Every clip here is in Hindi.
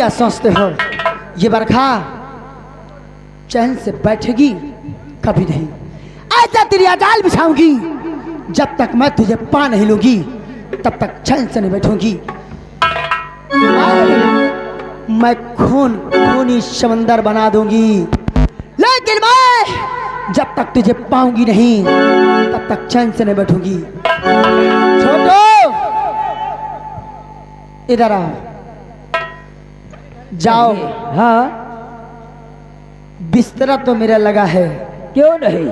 क्या सोचते हो ये बरखा चैन से बैठेगी? कभी नहीं। ऐसा तेरी जाल बिछाऊंगी, जब तक मैं तुझे पा नहीं लूंगी तब तक चैन से नहीं बैठूंगी। मैं खूनी समंदर बना दूंगी, लेकिन मैं जब तक तुझे पाऊंगी नहीं तब तक चैन से नहीं बैठूंगी। छोटो इधर आओ। जाओ। हाँ बिस्तरा तो मेरा लगा है, क्यों नहीं?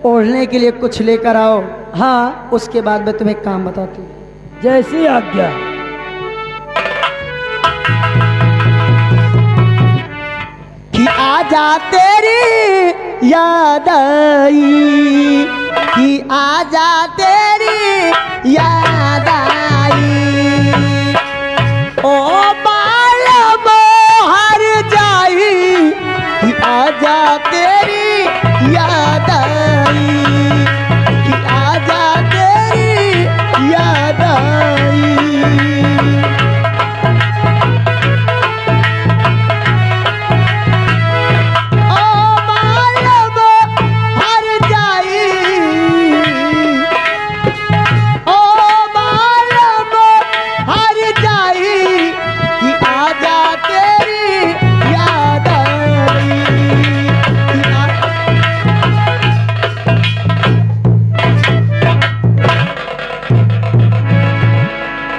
ओढ़ने के लिए कुछ लेकर आओ। हाँ उसके बाद मैं तुम्हें काम बताती हूँ। जैसी आज्ञा। कि आजा तेरी याद आई, कि आजा तेरी याद आई, ओ बाल मोहर जाई, कि आजा तेरी याद आई, कि आजा तेरी याद आई।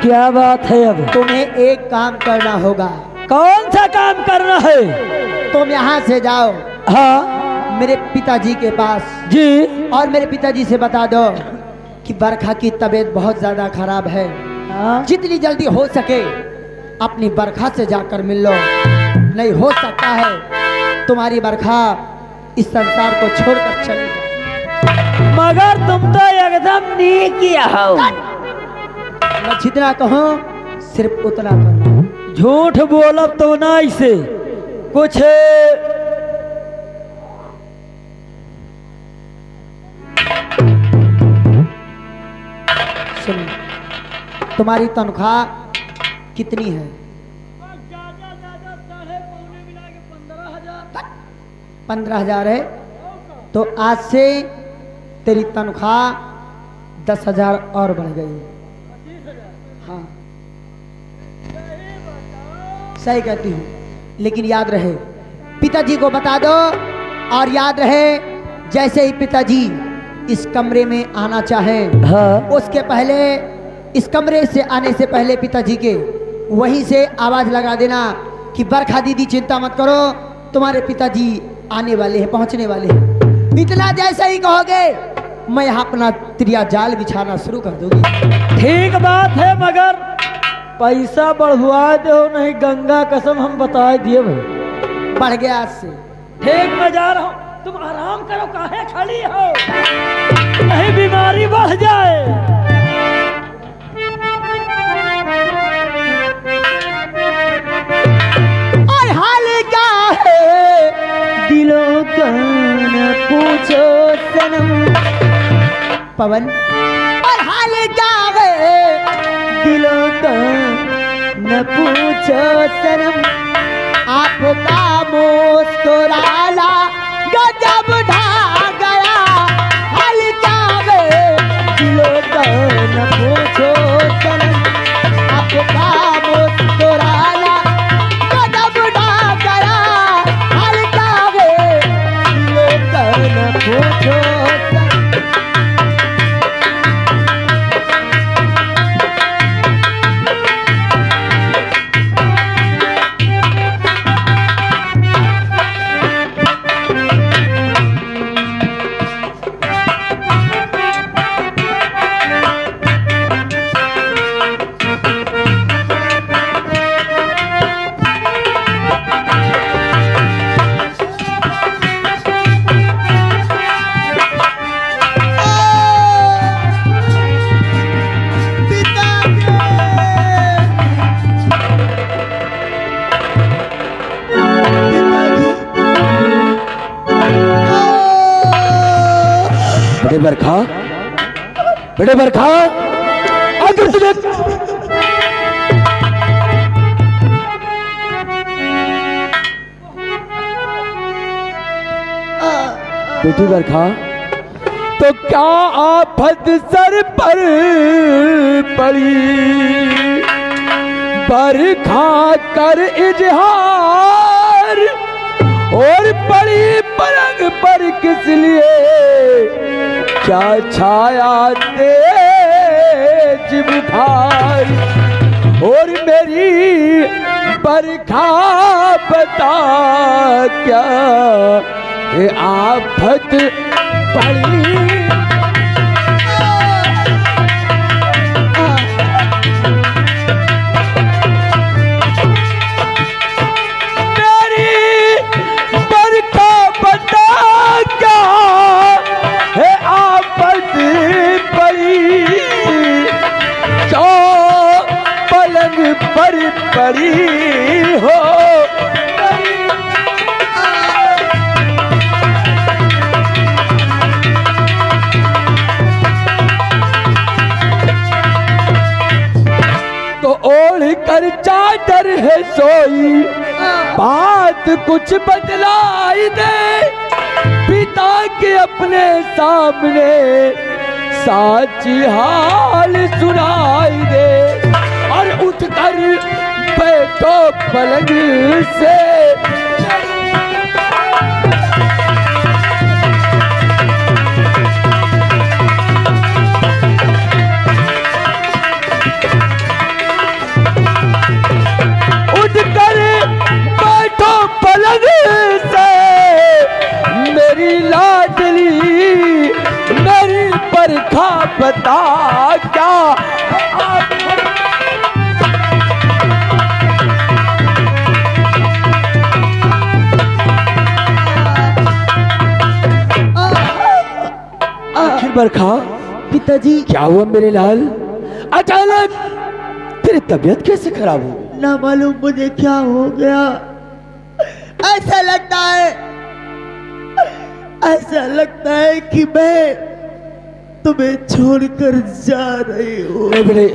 क्या बात है? अब तुम्हें एक काम करना होगा। कौन सा काम करना है? तुम यहाँ से जाओ हाँ मेरे पिताजी के पास जी। और मेरे पिताजी से बता दो कि बरखा की तबीयत बहुत ज्यादा खराब है। हाँ जितनी जल्दी हो सके अपनी बरखा से जाकर मिल लो। नहीं हो सकता है तुम्हारी बरखा इस संसार को छोड़कर चली जाए। मगर तुम तो एकदम नहीं किया हो। मैं जितना कहूँ सिर्फ उतना करना। झूठ बोलब तो ना इसे कुछ सुनो, तुम्हारी तनख्वाह कितनी है? 15,000 है। तो आज से तेरी तनख्वाह 10,000 और बढ़ गई। हाँ सही कहती हूँ, लेकिन याद रहे पिताजी को बता दो। और याद रहे जैसे ही पिताजी इस कमरे में आना चाहें, हाँ उसके पहले इस कमरे से आने से पहले पिताजी के वहीं से आवाज लगा देना कि बरखा दीदी चिंता मत करो, तुम्हारे पिताजी आने वाले हैं, पहुंचने वाले हैं। इतना जैसे ही कहोगे मैं यहाँ अपना त्रिया जाल बिछाना शुरू कर दूंगी। ठीक बात है, मगर पैसा बढ़वा दो, नहीं गंगा कसम हम बता दिए भाई। बढ़ गया आज से। ठीक मैं जा रहा हूँ, तुम आराम करो, काहे खड़ी हो? नहीं बीमारी बढ़ जाए। और हाल क्या है दिलों का न पूछो सनम। पवन और हाल क्या है दिलों का न पूछो सनम। आपका मुस्कुराना गजब ढा गया। हाल क्या है दिलों का न पूछो सनम। आपका मुस्कुराना गजब ढा गया। हाल क्या है दिलों का न पूछो सनम। बरखा, बेटे बरखा, अगर तुझे बेटी बरखा, तो क्या आफत सर पर पड़ी, बरखा कर इजहार, और पड़ी पलंग पर किस लिए, क्या छाया तेज बुखार, और मेरी बरखा बता क्या ये आफत पड़ी। मेरी बरखा बता क्या है आफत पड़ी, जो पलंग पर पड़ी हो। तो ओढ़ कर चादर है सोई, बात कुछ बदलाई दे, पिता के अपने सामने साची हाल सुनाई दे, और उठकर बैठो पलंग से। उठकर बैठो पलंग से, मेरी लाडली मेरी बरखा बता क्या। आखिर बरखा, पिताजी क्या हुआ मेरे लाल, अचानक तेरी तबीयत कैसे खराब हो गई? ना मालूम मुझे क्या हो गया, ऐसा लगता है कि मैं तुम्हें छोड़कर जा रही हूँ। नहीं बेटे,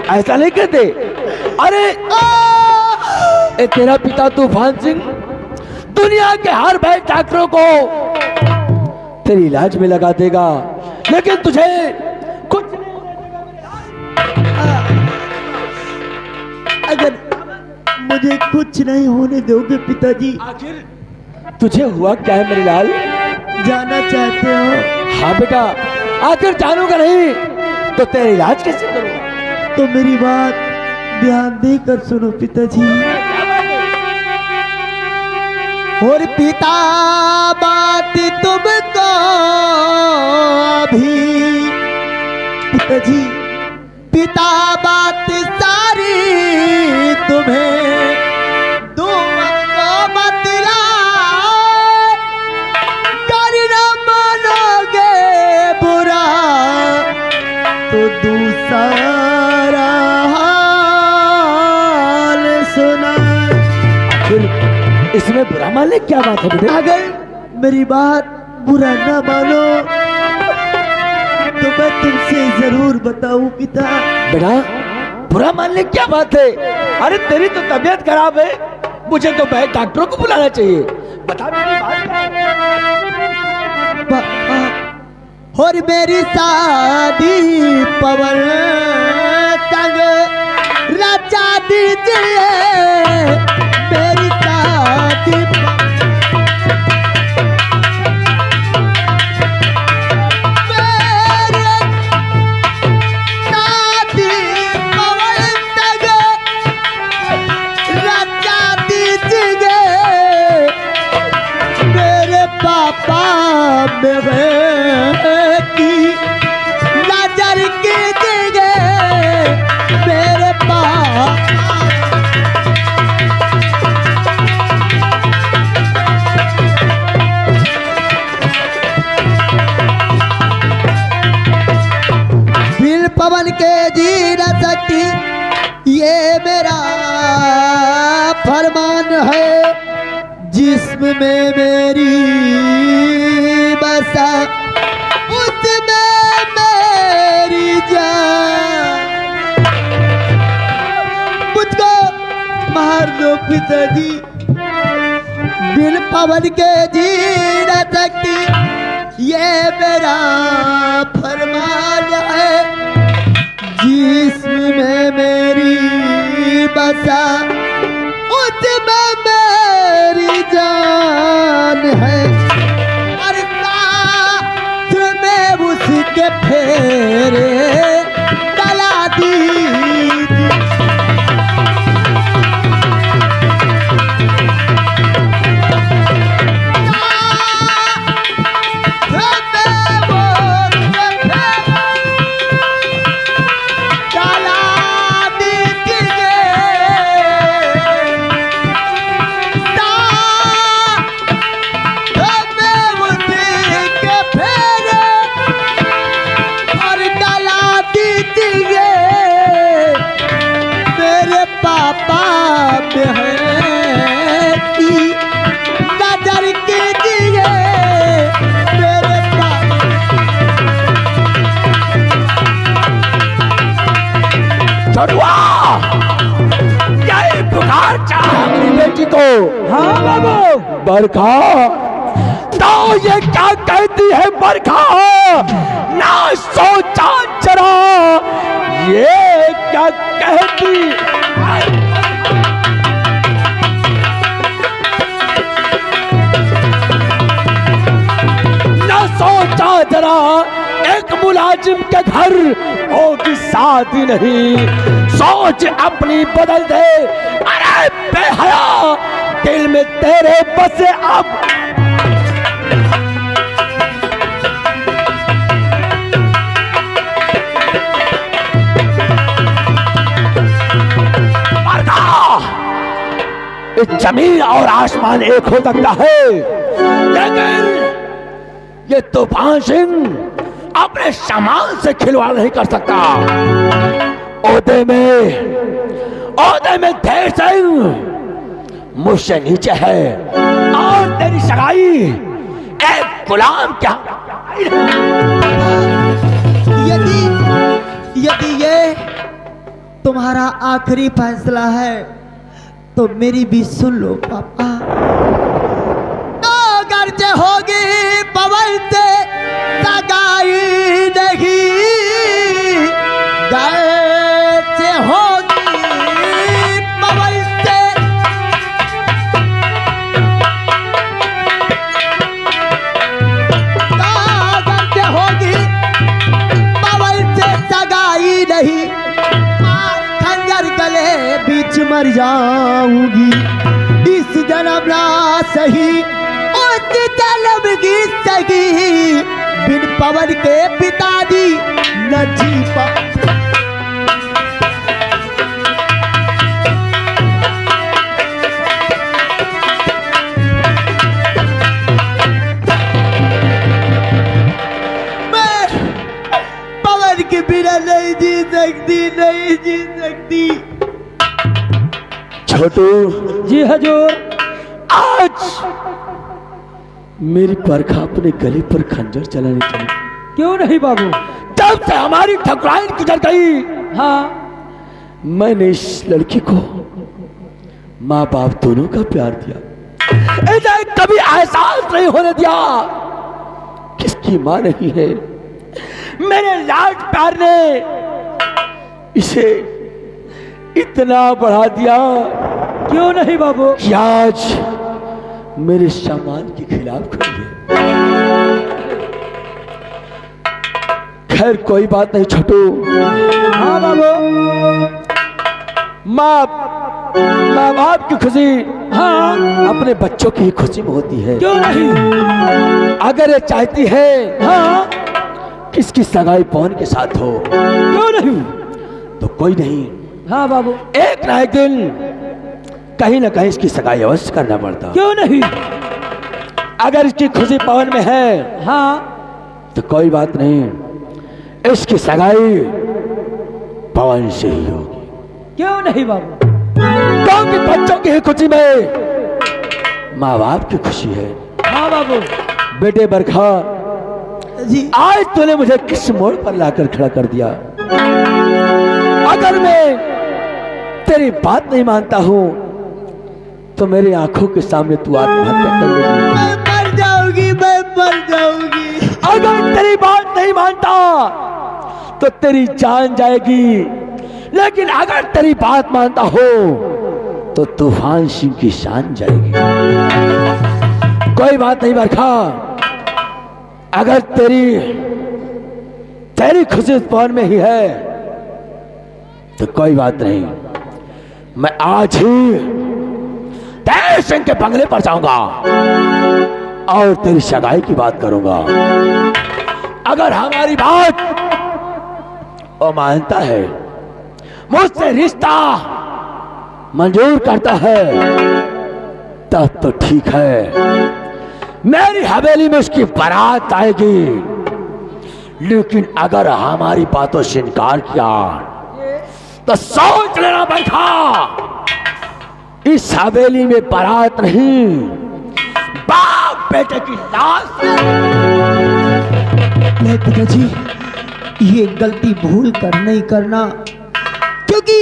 ऐसा नहीं कहते। अरे ए तेरा पिता तूफान सिंह दुनिया के हर भाई डॉक्टरों को तेरी इलाज में लगा देगा, लेकिन तुझे कुछ नहीं होने देगा। अगर मुझे कुछ नहीं होने दोगे पिताजी, आखिर तुझे हुआ क्या है मेरे लाल? जाना चाहते हो? हाँ बेटा, आखिर जानूंगा नहीं तो तेरा इलाज कैसे करूंगा? तो मेरी बात ध्यान देकर सुनो पिताजी। और पिता बात तुमको भी, पिताजी पिता बात सारी तुम्हें दूंगा बतलाए, कर न मानोगे बुरा तो दूसरा हाल सुना। फिर इसमें बुरा मानने क्या बात है बेटे? अगर मेरी बात बुरा न मानो तो मैं तुमसे जरूर बताऊं पिता। बेटा बुरा मानने क्या बात है? अरे तेरी तो तबीयत खराब है, मुझे तो भाई डॉक्टरों को बुलाना चाहिए। बता मेरी बात क्या है? और मेरी शादी पवन संग रचा दीजिए, मेरी शादी की नजर कीजिए मेरे पास। बिन पवन के जी न सकती ये मेरा फरमान है, जिस्म में मेरी बसा उसमें मेरी जान। मुझको मार दो पिताजी, बिन पवन के जी न सकती ये मेरा फरमान है, जिसमें मेरी बसा उसमें मेरी जान है। अरे साथ में उसके फेरे डला दीजिए। यही पुकार चाहा मेरी बेटी को। हाँ बाबू। बरखा, तो ये क्या कहती है बरखा? ना सोचा जरा ये क्या कहती? ना सोचा जरा एक मुलाजिम के घर होगी शादी नहीं। सोच अपनी बदल दे। अरे बेहया, दिल में तेरे बसे अब। इस जमीन और आसमान एक हो सकता है, लेकिन ये तूफान सिंह अपने सामान से खिलवाड़ नहीं कर सकता। ओहदे में देर सिंह मुझसे नीचे है और तेरी सगाई एक गुलाम क्या। यदि ये तुम्हारा आखिरी फैसला है तो मेरी भी सुन लो पापा। तो गर्ज होगी पवन से सगाई नहीं, गर्ज होगी पवन से गर्ज होगी पवन से सगाई नहीं। खंजर गले बीच मर जाऊंगी, इस जन्म ना सही उस जन्म की सही। बिन पवन के पिता दी न जी पा। मैं पवन के बिना नहीं जी सकती, नहीं जी सकती। छोटू जी हजूर। आज मेरी बरखा अपने गले पर खंजर चलानी चाहिए। क्यों नहीं बाबू? जब से हमारी ठकुराइन गुजर गई, हाँ, मैंने इस लड़की को माँ बाप दोनों का प्यार दिया। इसे कभी एहसास नहीं होने दिया किसकी माँ नहीं है। मेरे लाड प्यार ने इसे इतना बढ़ा दिया। क्यों नहीं बाबू? कि आज मेरे सामान के खिलाफ खड़ी है। खैर कोई बात नहीं छोटू। हाँ बाबू। माँ बाप की खुशी हाँ अपने बच्चों की ही खुशी में होती है। क्यों नहीं? अगर ये चाहती है हाँ किसकी सगाई पवन के साथ हो, क्यों नहीं? तो कोई नहीं, हाँ बाबू। एक ना एक दिन कहीं ना कहीं इसकी सगाई अवश्य करना पड़ता। क्यों नहीं? अगर इसकी खुशी पवन में है हाँ तो कोई बात नहीं, इसकी सगाई पवन से ही होगी। क्यों नहीं बाबू? क्योंकि बच्चों की खुशी में माँ बाप की खुशी है। हाँ बाबू। बेटे बरखा जी आज तूने मुझे किस मोड़ पर लाकर खड़ा कर दिया। अगर मैं तेरी बात नहीं मानता हूं तो मेरी आंखों के सामने तू आत्महत्या कर लेगी। मैं मर जाऊंगी, मैं मर जाऊंगी। मानता तो तेरी जान जाएगी, लेकिन अगर तेरी बात मानता हो तो तूफान सिंह की शान जाएगी। कोई बात नहीं बरखा, अगर तेरी खुशी इस पवन में ही है तो कोई बात नहीं, मैं आज ही तेज सिंह के बंगले पर जाऊंगा और तेरी सगाई की बात करूंगा। अगर हमारी बात वो मानता है, मुझसे रिश्ता मंजूर करता है, तब तो ठीक है, मेरी हवेली में उसकी बारात आएगी। लेकिन अगर हमारी बातों से इनकार किया तो सोच लेना बरखा, इस हवेली में बारात नहीं, बाप बेटे की लाश। नहीं पिताजी, ये गलती भूल कर नहीं करना, क्योंकि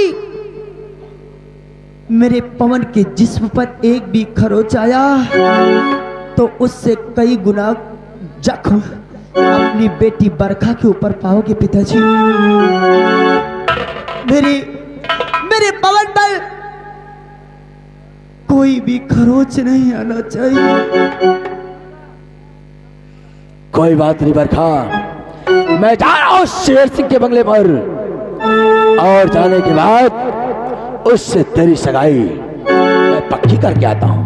मेरे पवन के जिस्म पर एक भी खरोच आया तो उससे कई गुना जख्म अपनी बेटी बरखा के ऊपर पाओगे पिताजी। मेरे पवन पर कोई भी खरोच नहीं आना चाहिए। कोई बात नहीं बरखा, मैं जा रहा हूं शेर सिंह के बंगले पर, और जाने के बाद उससे तेरी सगाई मैं पक्की करके आता हूं।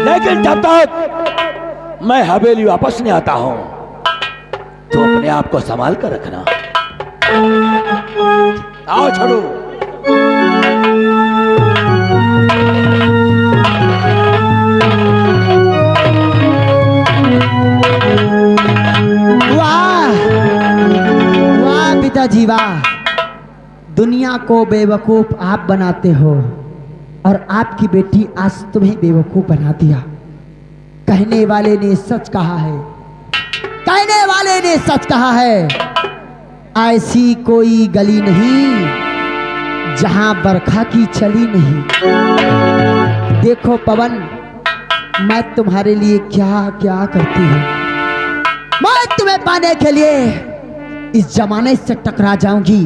लेकिन जब तक मैं हवेली वापस नहीं आता हूं तो अपने आप को संभाल कर रखना। आओ छोड़ो। पिताजी वाह, दुनिया को बेवकूफ आप बनाते हो और आपकी बेटी आज तुम्हें बेवकूफ बना दिया। कहने वाले ने सच कहा है, कहने वाले ने सच कहा है, ऐसी कोई गली नहीं जहां बरखा की चली नहीं। देखो पवन, मैं तुम्हारे लिए क्या क्या करती हूं। मैं तुम्हें पाने के लिए इस जमाने से टकरा जाऊंगी,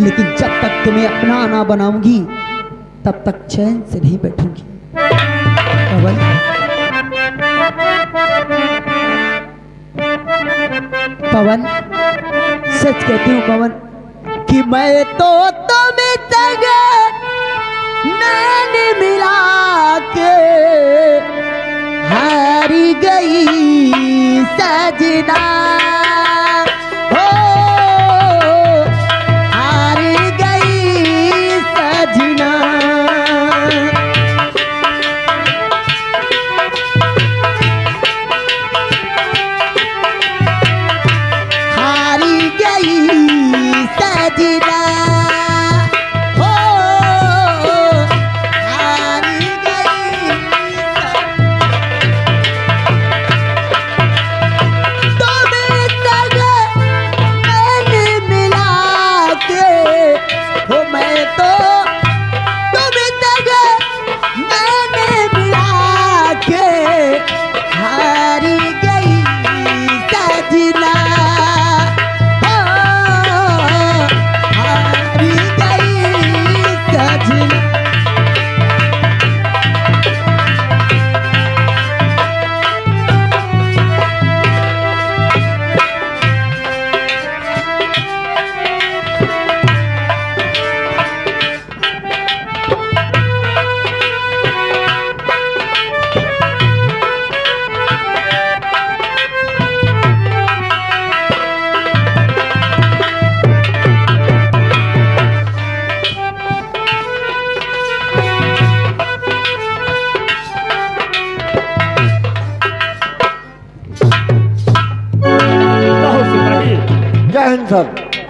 लेकिन जब तक तुम्हें अपना ना बनाऊंगी तब तक चैन से नहीं बैठूंगी। पवन, पवन, सच कहती हूँ पवन कि मैं तो तुम्हें तक नैन मिला के हारी गई सजना।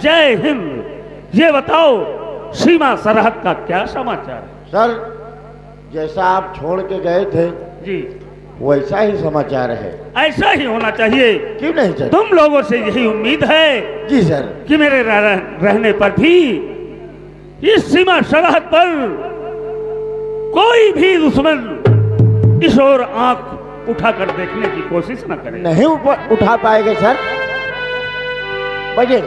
जय हिंद। ये बताओ सीमा सरहद का क्या समाचार है? सर, जैसा आप छोड़ के गए थे जी, वैसा ही समाचार है। ऐसा ही होना चाहिए। क्यों नहीं सर? तुम लोगों से यही उम्मीद है जी सर, कि मेरे रहने पर भी इस सीमा सरहद पर कोई भी दुश्मन इस ओर आंख उठाकर देखने की कोशिश न करे। नहीं उठा पाएंगे सर। बैठिए।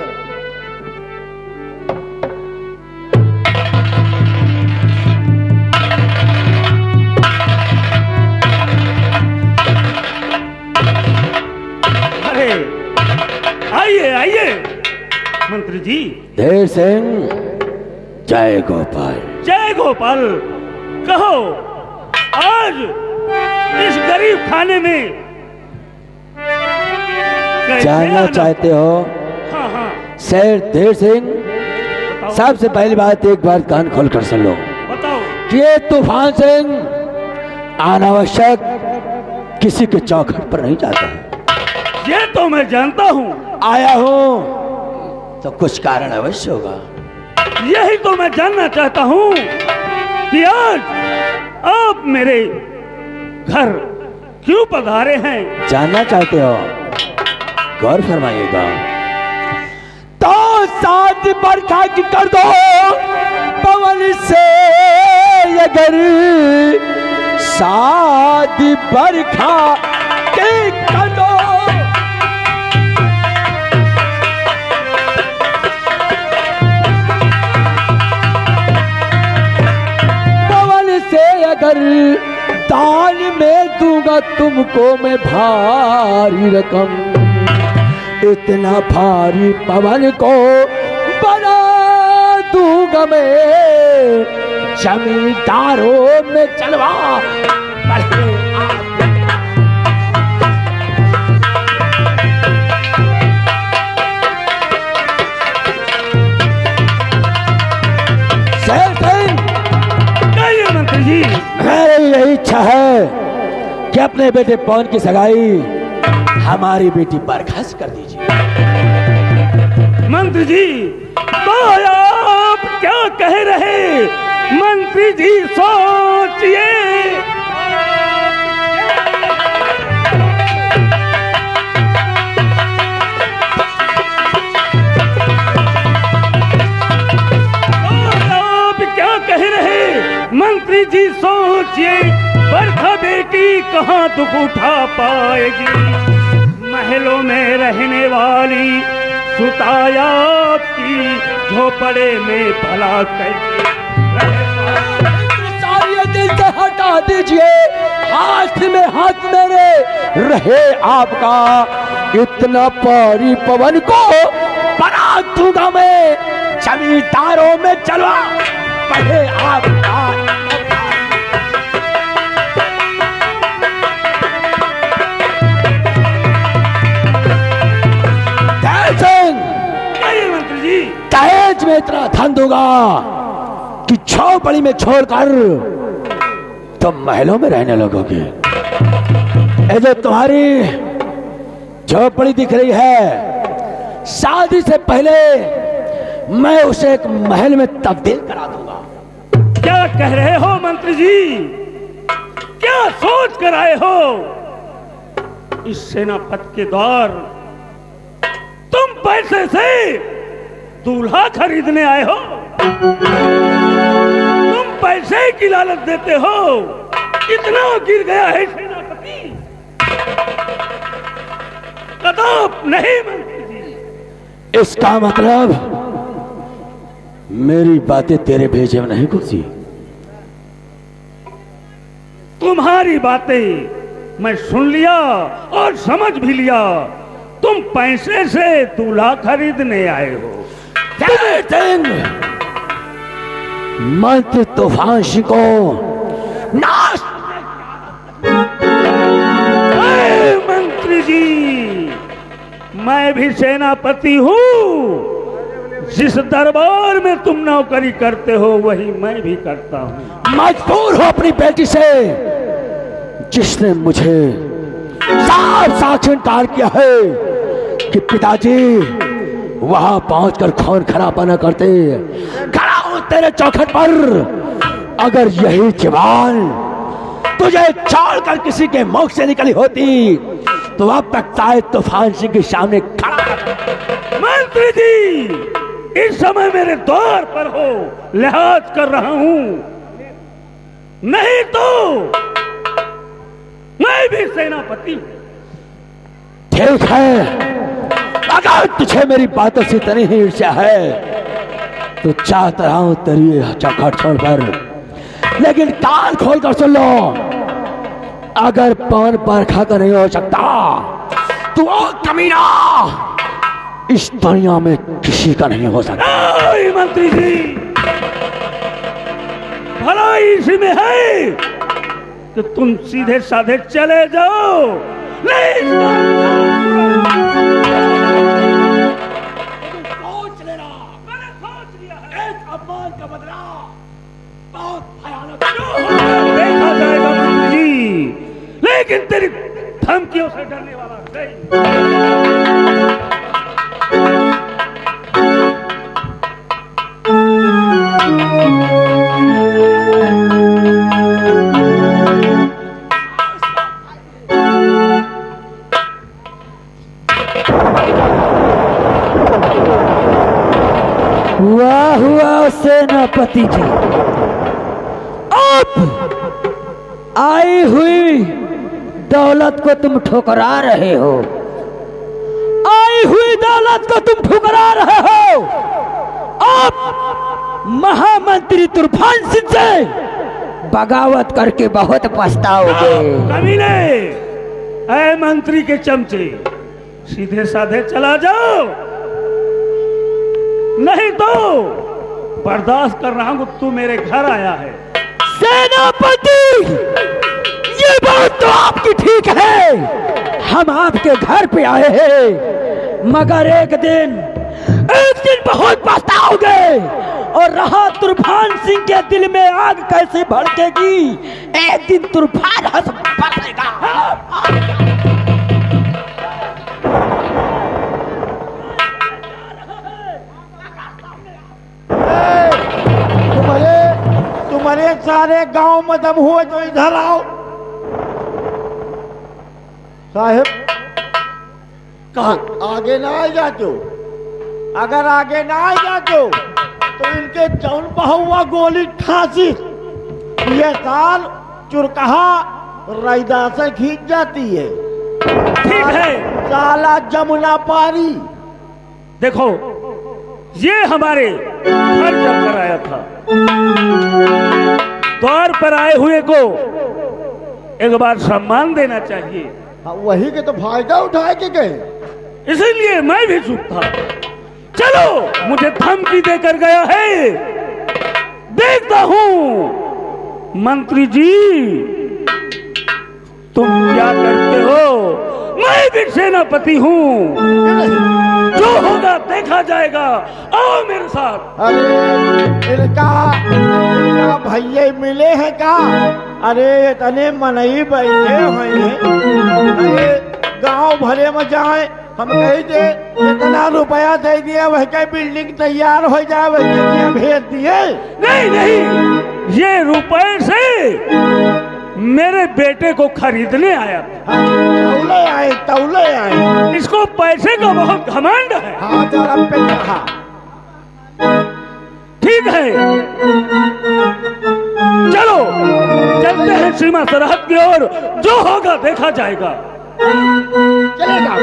अरे आइए आइए मंत्री जी। धीर सिंह, जय गोपाल। जय गोपाल। कहो आज इस गरीब खाने में कैसे जानना आना- चाहते हो हाँ हाँ शेर धीर सिंह? बताओ सबसे पहली बात एक बार कान खोल कर सुन लो बताओ। कि ये तूफान सिंह अनावश्यक किसी के चौखट पर नहीं जाता है। ये तो मैं जानता हूँ। आया हूं तो कुछ कारण अवश्य होगा। यही तो मैं जानना चाहता हूँ कि आज आप मेरे घर क्यों पधारे हैं। जानना चाहते हो? गौर फरमाइएगा। तो साथ बरखा की कर दो पवन से, अगर साथ बरखा की कर दो। पवन से अगर दान में दूंगा तुमको मैं भारी रकम, इतना भारी पवन को बना दूंगा मैं जमींदारों में चलवा। कहिए मंत्री जी। मेरी यही इच्छा है कि अपने बेटे पवन की सगाई हमारी बेटी बरखा से कर दीजिए। मंत्री जी तो आप क्या कह रहे? मंत्री जी सोचिए। आप क्या कह रहे? मंत्री जी सोचिए। बरखा बेटी कहाँ दुख उठा पाएगी? महलों में रहने वाली सुताया की झोपड़े में भला कैसे सारी दिल से हटा दीजिए। हाथ में हाथ मेरे रहे आपका, इतना भारी पवन को बना दूंगा मैं जमींदारों में चलवा। पढ़े आपका मंत्री जी। दहेज में इतना धन दूंगा कि झोपड़ी में छोड़कर तुम महलों में रहने लगोगे। ये जो तुम्हारी झोपड़ी दिख रही है, शादी से पहले मैं उसे एक महल में तब्दील करा दूंगा। क्या कह रहे हो मंत्री जी? क्या सोच कर आए हो? इस सेनापति के द्वार तुम पैसे से दूल्हा खरीदने आए हो? तुम पैसे की लालच देते हो? इतना गिर गया है सेनापति? कदाप नहीं मंत्री जी। इसका मतलब मेरी बातें तेरे भेजे में नहीं घुसी। तुम्हारी बातें मैं सुन लिया और समझ भी लिया। तुम पैसे से दूल्हा खरीदने आए हो। मंत्री तूफान सिंह को नाश। अरे मंत्री जी, मैं भी सेनापति हूँ। जिस दरबार में तुम नौकरी करते हो वही मैं भी करता हूँ। मजबूर हो अपनी बेटी से, जिसने मुझे साफ साफ इनकार किया है कि पिताजी वहां पहुंचकर खून खराबा न करते। खड़ा हूं तेरे चौखट पर। अगर यही जवान तुझे छोड़कर किसी के मुख से निकली होती तो अब तक शायद तूफान सिंह के सामने खड़ा। मंत्री जी, इस समय मेरे द्वार पर हो, लिहाज कर रहा हूँ। नहीं तो मैं भी सेनापति हूँ। ठीक है, अगर तुझे मेरी बातों से इतनी ही ईर्ष्या है तो चाहता हूं तेरी चौखट छोड़ कर, लेकिन कान खोल कर सुन लो, अगर पवन बरखा का नहीं हो सकता तो वो कमीना इस दुनिया में किसी का नहीं हो सकता। नहीं मंत्री जी, भलाई इसी में है कि तुम सीधे साधे चले जाओ। नहीं सोच लेना, मैंने सोच लिया है। एक अपमान का बदला बहुत भयानक देखा जाएगा मंत्री जी, लेकिन तेरी धमकियों से डरने वाला नहीं। वाह वाह सेनापति जी, अब आई हुई दौलत को तुम ठुकरा रहे हो, आई हुई दौलत को तुम ठुकरा रहे हो। अब महामंत्री तूफान सिंह से बगावत करके बहुत पछताओगे। कमीने, ऐ मंत्री के चमचे, सीधे साधे चला जाओ, नहीं तो बर्दाश्त कर रहा हूं। तू मेरे घर आया है। सेनापति, ये बात तो आपकी ठीक है, हम आपके घर पे आए हैं, मगर एक दिन बहुत पछताओगे। और रहा तूफान सिंह के दिल में आग कैसे भड़केगी, एक दिन तूफान हंस बरसेगा। तुम्हारे सारे गांव में दम हुए तो इधर आओ। साहब, कहा आगे ना आ जाते, अगर आगे ना आ जाते तो इनके जौन बहुआ गोली ठासी ये साल चुरकहा रैदा से खींच जाती है। ठीक है, साला जमुना पारी। देखो, ये हमारे घर जब कर आया था, द्वार पर आए हुए को एक बार सम्मान देना चाहिए। हाँ, वही के तो फायदा उठा के गए, इसीलिए मैं भी चुप था। चलो, मुझे धमकी देकर गया है, देखता हूं मंत्री जी तुम क्या करते हो। मैं भी सेनापति हूं, जो होगा देखा जाएगा। आओ मेरे साथ। अरे इनका भैया मिले हैं का? अरे इतने मनई बैठे हुए हैं, अरे गांव भरे में जाए, हम कही थे इतना रुपया दे दिया वह के बिल्डिंग तैयार हो जाए, वह भेज दिए। नहीं नहीं, ये रुपए से मेरे बेटे को खरीदने आया था। तौले आए। इसको पैसे का बहुत घमंड है। हाँ, जरा पे कहा। ठीक है, चलो चलते हैं सीमा सरहद की ओर, जो होगा देखा जाएगा। चलेगा।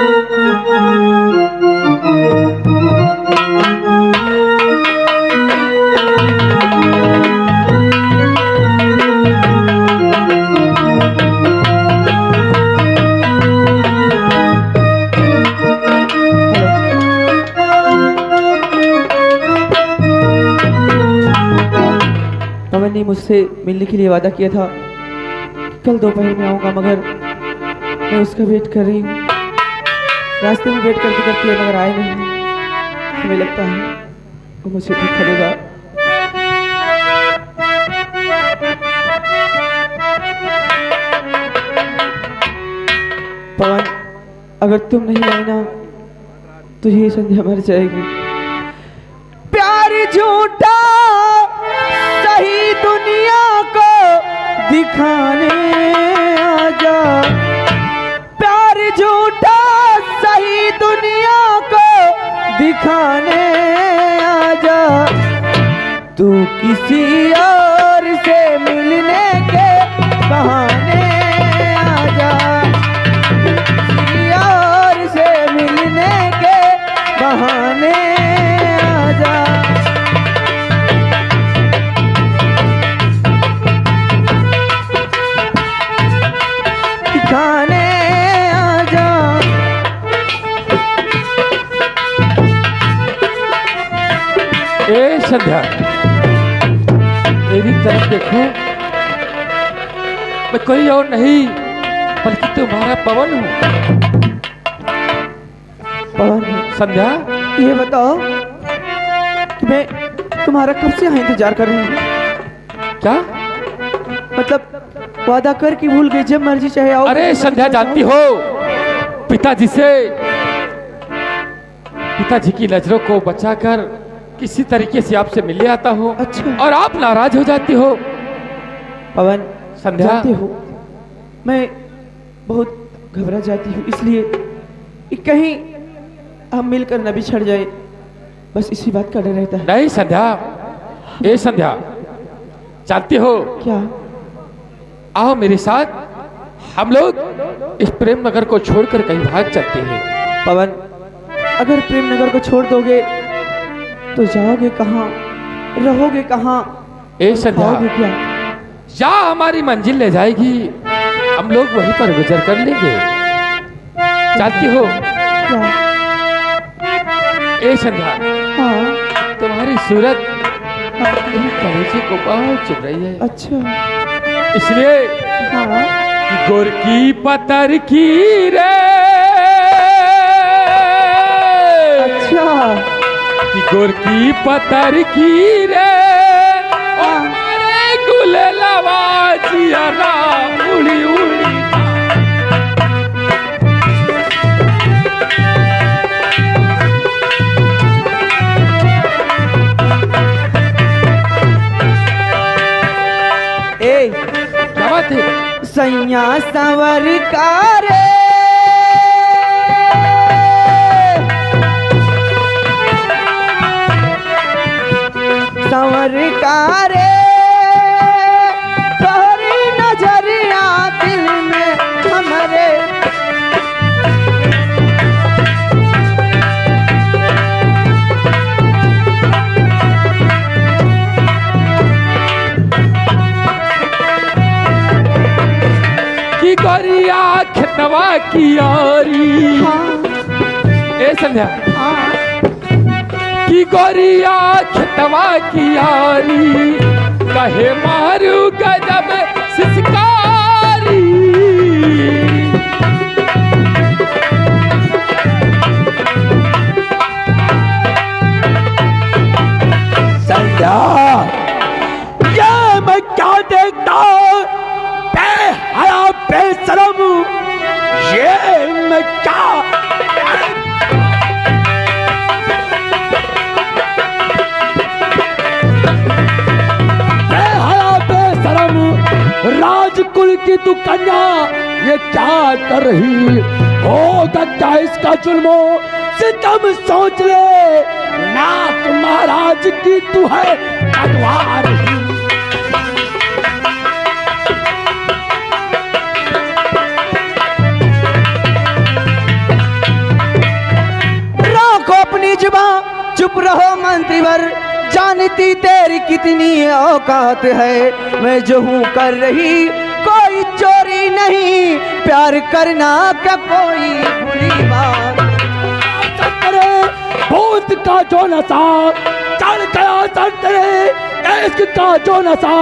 पवन ने मुझसे मिलने के लिए वादा किया था कि कल दोपहर में आऊंगा, मगर मैं उसका वेट कर रही हूँ। रास्ते में वेट करते करते मगर आए नहीं। हमें लगता है वो मुझे ठीक करेगा। पवन, अगर तुम नहीं आए ना तो ये संध्या मर जाएगी। प्यार झूठा सही दुनिया को दिखाने आजा, प्यार झूठा सही दुनिया को दिखाने आजा, तू किसी और से मिलने के बहाने आजा, किसी और से मिलने के संध्या, मेरी तरफ देखो, मैं कोई और नहीं बल्कि तुम्हारा पवन हूँ। पवन, संध्या, ये बताओ कि मैं तुम्हारा कब से यहाँ इंतजार कर रही हूँ। क्या? मतलब वादा कर कि भूल गई, जब मर्जी चाहे आओ। अरे संध्या, जानती हो पिताजी से, पिताजी की नजरों को बचाकर किसी तरीके से आपसे मिलने आता हूँ। अच्छा। और आप नाराज हो जाती हो। पवन, संध्या, जानते हो मैं बहुत घबरा जाती हूँ, इसलिए कि कहीं हम मिलकर न बिछड़ जाए, बस इसी बात का डर रहता है। नहीं संध्या, ए संध्या, जानती हो, क्या? आओ मेरे साथ, हम लोग इस प्रेम नगर को छोड़कर कहीं भाग चलते हैं। पवन, अगर प्रेम नगर को छोड़ दोगे तो जाओगे कहाँ, रहोगे कहाँ, ए संध्या, खाओगे क्या? जहाँ हमारी मंजिल ले जाएगी हम लोग वहीं पर गुजर कर लेंगे। जानती हो क्या? ए संध्या, हाँ, तुम्हारी सूरत मेरे कलेजे को बहुत चुभ रही है। अच्छा। इसलिए हाँ, कि गोरकी पतर की रे, अच्छा। कि गोरकी पतर की रे, और मारे गुलेलवा जियरा उड़ी उड़ी। ए, क्या बात है? सैया संवर का रे, संवर का रे, तोहरी नजरिया दिल में हमरे। की गोरिया खतवा की यारी। ए संध्या, की गोरिया खतवा की यारी, कहे मारू गजब सिसकारी। संध्या, ये मैं क्या देखता हूँ, बेहया बेशरम, ये मैं क्या? बेहया बेशरम, राजकुल की तू कन्या, ये क्या कर रही? होगा क्या इसका जुल्मो सितम, सोच ले, नाक महाराज की तू है अगवार ही। अपनी जुबान, चुप रहो मंत्रीवर, जानती तेरी कितनी औकात है। मैं जो हूँ कर रही कोई चोरी नहीं, प्यार करना क्या कोई बुरी बात। भूत का जो नशा चढ़ गया सर तेरे, इश्क का जो नशा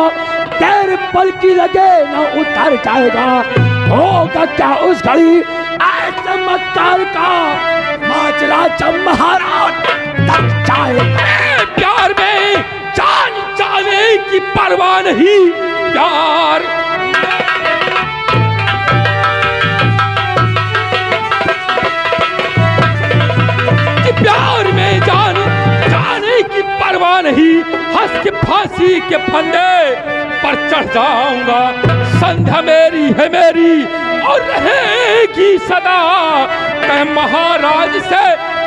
तेरे पल की लगे न उतर जाएगा। होगा क्या उस घड़ी ऐसे चमत्कार का, माजरा जब महाराज तक जाएगा। प्यार में जान जाने की परवाह नहीं, प्यार कि प्यार में जान जाने की परवाह नहीं। हंस के फांसी के फंदे पर चढ़ जाऊंगा। संध्या मेरी है मेरी और रहेगी सदा, मैं महाराज से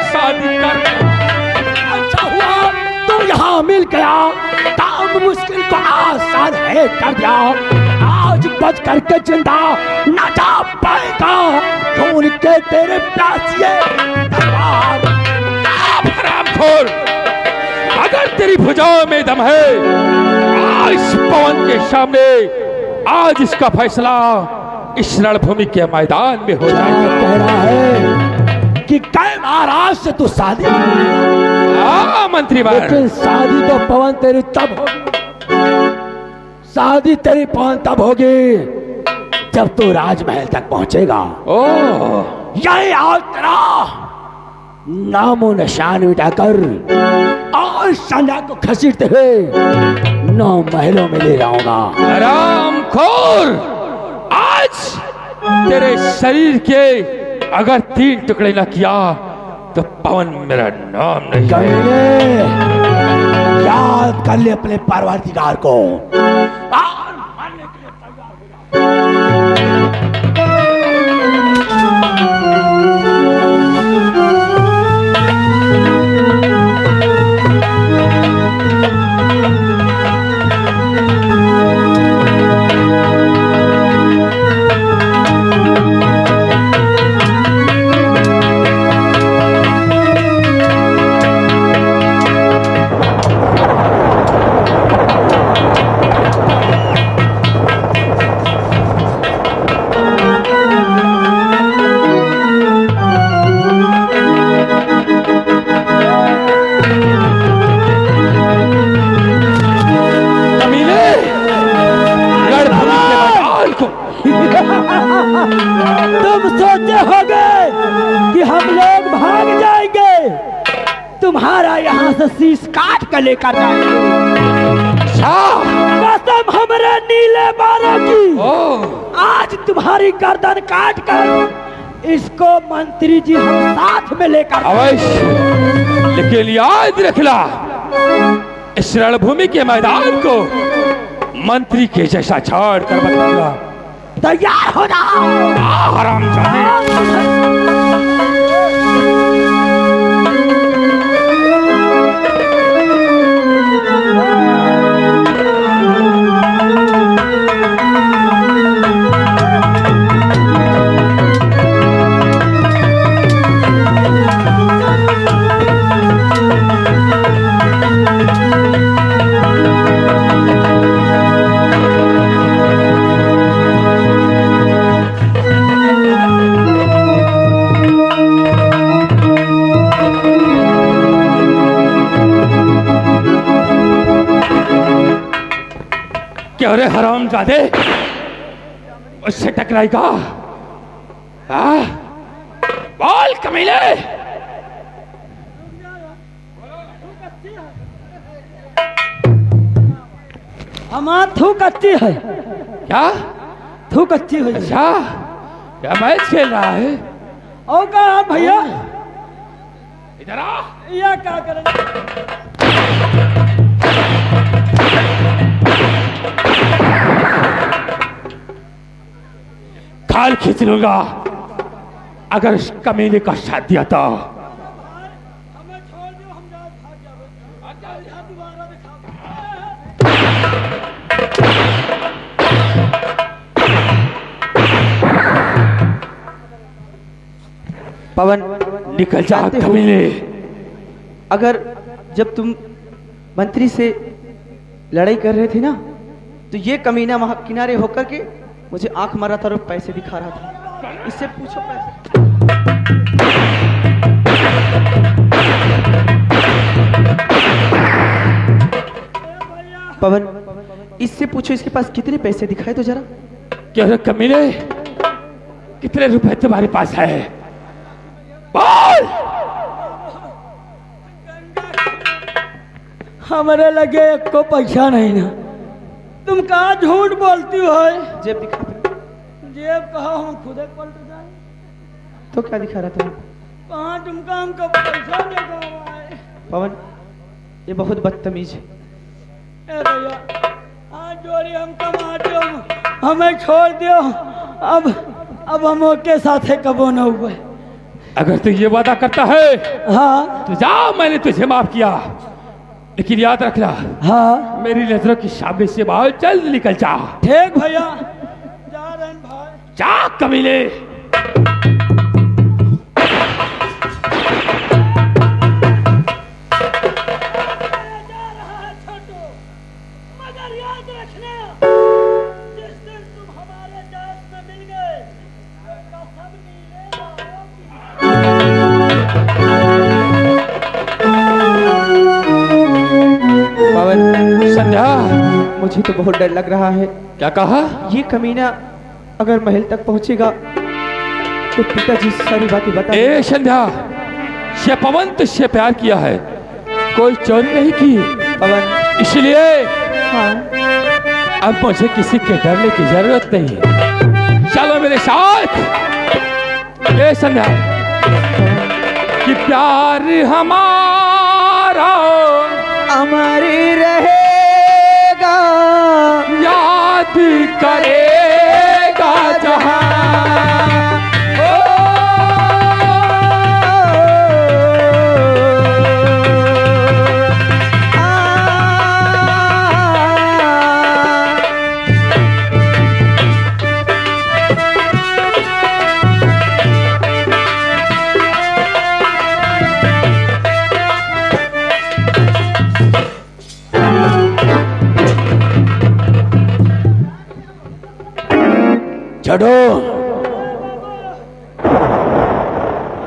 शादी कर। अच्छा हुआ तुम यहाँ मिल गया, काम मुश्किल को आसान है कर दिया। आज बच करके जिंदा न जा पाएगा, खून के तेरे प्यासिए तलवार। आप हरामखोर, अगर तेरी भुजाओं में दम है, आज पवन के सामने आज इसका फैसला इस रणभूमि के मैदान में हो जाएगा। कह रहा है कि कै महाराज से तू शादी मंत्री लेकिन शादी तो पवन तेरी तब होगी, शादी तेरी पवन तब होगी जब तू राजमहल तक पहुंचेगा। ओह, यही आज तेरा नामो निशान मिटाकर और संध्या को घसीटते हुए 9 महलों में ले जाऊंगा। हरामखोर, आज तेरे शरीर के अगर 3 टुकड़े न किया तो पवन मेरा नाम नहीं है। कमीने, याद कर ले अपने परवरदिगार को और मरने के लिए तैयार हो जा। तुम सोचे होगे कि हम लोग भाग जाएंगे, तुम्हारा यहाँ से शीश काट कर लेकर जाएंगे। कसम हमरे नीले बारों की, आज तुम्हारी गर्दन काट कर इसको मंत्री जी हम साथ में लेकर अवश्य, लेकिन याद रखना इस रणभूमि के मैदान को मंत्री के जैसा छोड़ कर मत निकला। तैयार हो जाओ। क्या रे हरामजादे, उससे टकराएगा? बोल कमीने। हमार थूक अच्छी है। क्या थूक अच्छी है? अच्छा, क्या मैच खेल रहा है? और कहा भैया इधर आ। या क्या करेंगे? खाल खींच लूंगा अगर इस कमीने का साथ दिया तो। हमें छोड़ दो, हम भाग जाओ। दोबारा पवन, निकल जा जानते हो, कमीने। अगर जब तुम मंत्री से लड़ाई कर रहे थे ना, तो ये कमीना वहां किनारे होकर के मुझे आंख मारा था और पैसे दिखा रहा था। इससे पूछो पैसे। पवन, इससे पूछो इसके पास कितने पैसे दिखाए तो जरा। क्या रे कमीने, कितने रुपए तुम्हारे पास है? बोल। हमारे लगे को पैसा नहीं ना। तुम कहा झूठ बोलती हो? जेब दिखा। जेब कहा, हम खुद पलट जाए तो क्या दिखा रहा था? कहा तुमका हमको पैसा देगा। पवन, ये बहुत बदतमीज है। ए भैया, आज जोड़ी हम कमाते हो, हमें छोड़ दियो। अब हम के साथ कबो न हुए। अगर तू ये वादा करता है हाँ तो जा, मैंने तुझे माफ किया, लेकिन याद रखना, हाँ मेरी नजरों की सामने से बाहर जल्द निकल जा। ठीक भैया, जा रहे हैं भाई। जा कमीने। मुझे तो बहुत डर लग रहा है। क्या कहा? ये कमीना अगर महल तक पहुंचेगा तो पिताजी सारी बातें बता ए संध्या, ये पवन तुझसे प्यार किया है, कोई चोरी नहीं की, पवन। इसलिए हाँ अब मुझे किसी के डरने की जरूरत नहीं है। चलो मेरे साथ। ए संध्या, कि प्यार हमारा हमारी रहेगा, याद करेगा जहां। चढ़ो।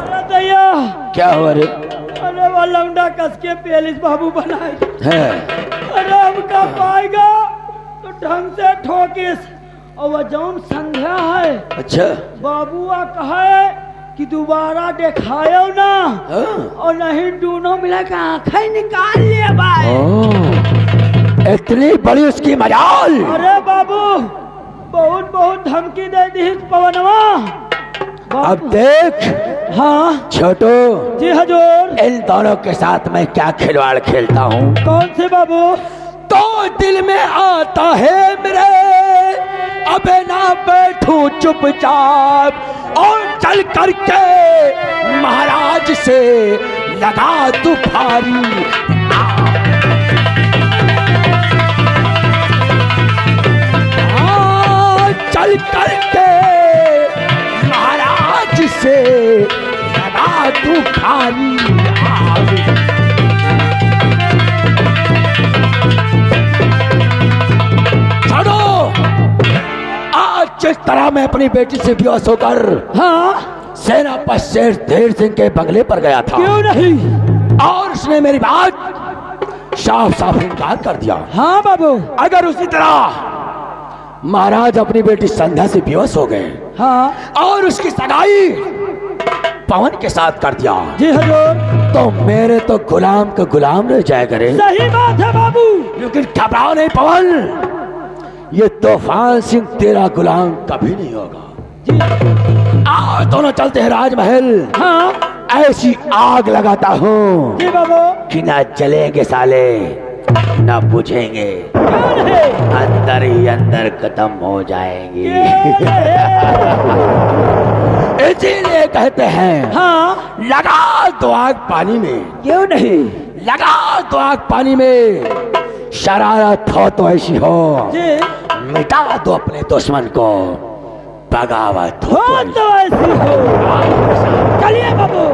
अरे दैया, क्या हुआ रे? अरे वो लौंडा कस के पेलिस बाबू बनाए। है अरे अब का पाएगा तो ढंग से ठोकिस। और वो जौन संध्या है अच्छा। बाबुआ कहे कि दोबारा दिखायो ना, हाँ। और नहीं दोनों मिला के आंखें निकाल लिए भाई। ओ, इतनी बड़ी उसकी मजाल। अरे बाबू बहुत बहुत धमकी दे दी पवनवा। अब देख। हाँ छोटू, जी हजूर। इन दोनों के साथ मैं क्या खिलवाड़ खेलता हूँ। कौन से बाबू? तो दिल में आता है मेरे, अबे ना बैठूं चुपचाप और चल करके महाराज से लगा तू भारी। चल करके महाराज से लगा तू भारी। छोड़ो, आज जिस तरह मैं अपनी बेटी से बेहोश होकर हाँ सेना पश्चिम देर सिंह के बंगले पर गया था, क्यों नहीं? और उसने मेरी बात साफ साफ इनकार कर दिया। हाँ बाबू। अगर उसी तरह महाराज अपनी बेटी संध्या से बेहोश हो गए, हाँ और उसकी सगाई पवन के साथ कर दिया, जी हजूर। तो मेरे तो गुलाम का गुलाम रह जाएगा रे। सही बात है बाबू। लेकिन घबराओ नहीं पवन, ये तूफान सिंह तेरा गुलाम कभी नहीं होगा। आओ दोनों चलते हैं राजमहल। हाँ ऐसी आग लगाता हूँ जी बाबू। कि ना जलेंगे साले ना बुझेंगे, अंदर ही अंदर खत्म हो जाएंगे। इसीलिए कहते हैं हाँ लगा दो आग पानी में। क्यों नहीं? लगा दो आग पानी में, शरारत हो तो ऐसी हो, जी मिटा दो अपने दुश्मन को, बगावत हो हो तो ऐसी हो। चलिए बाबू।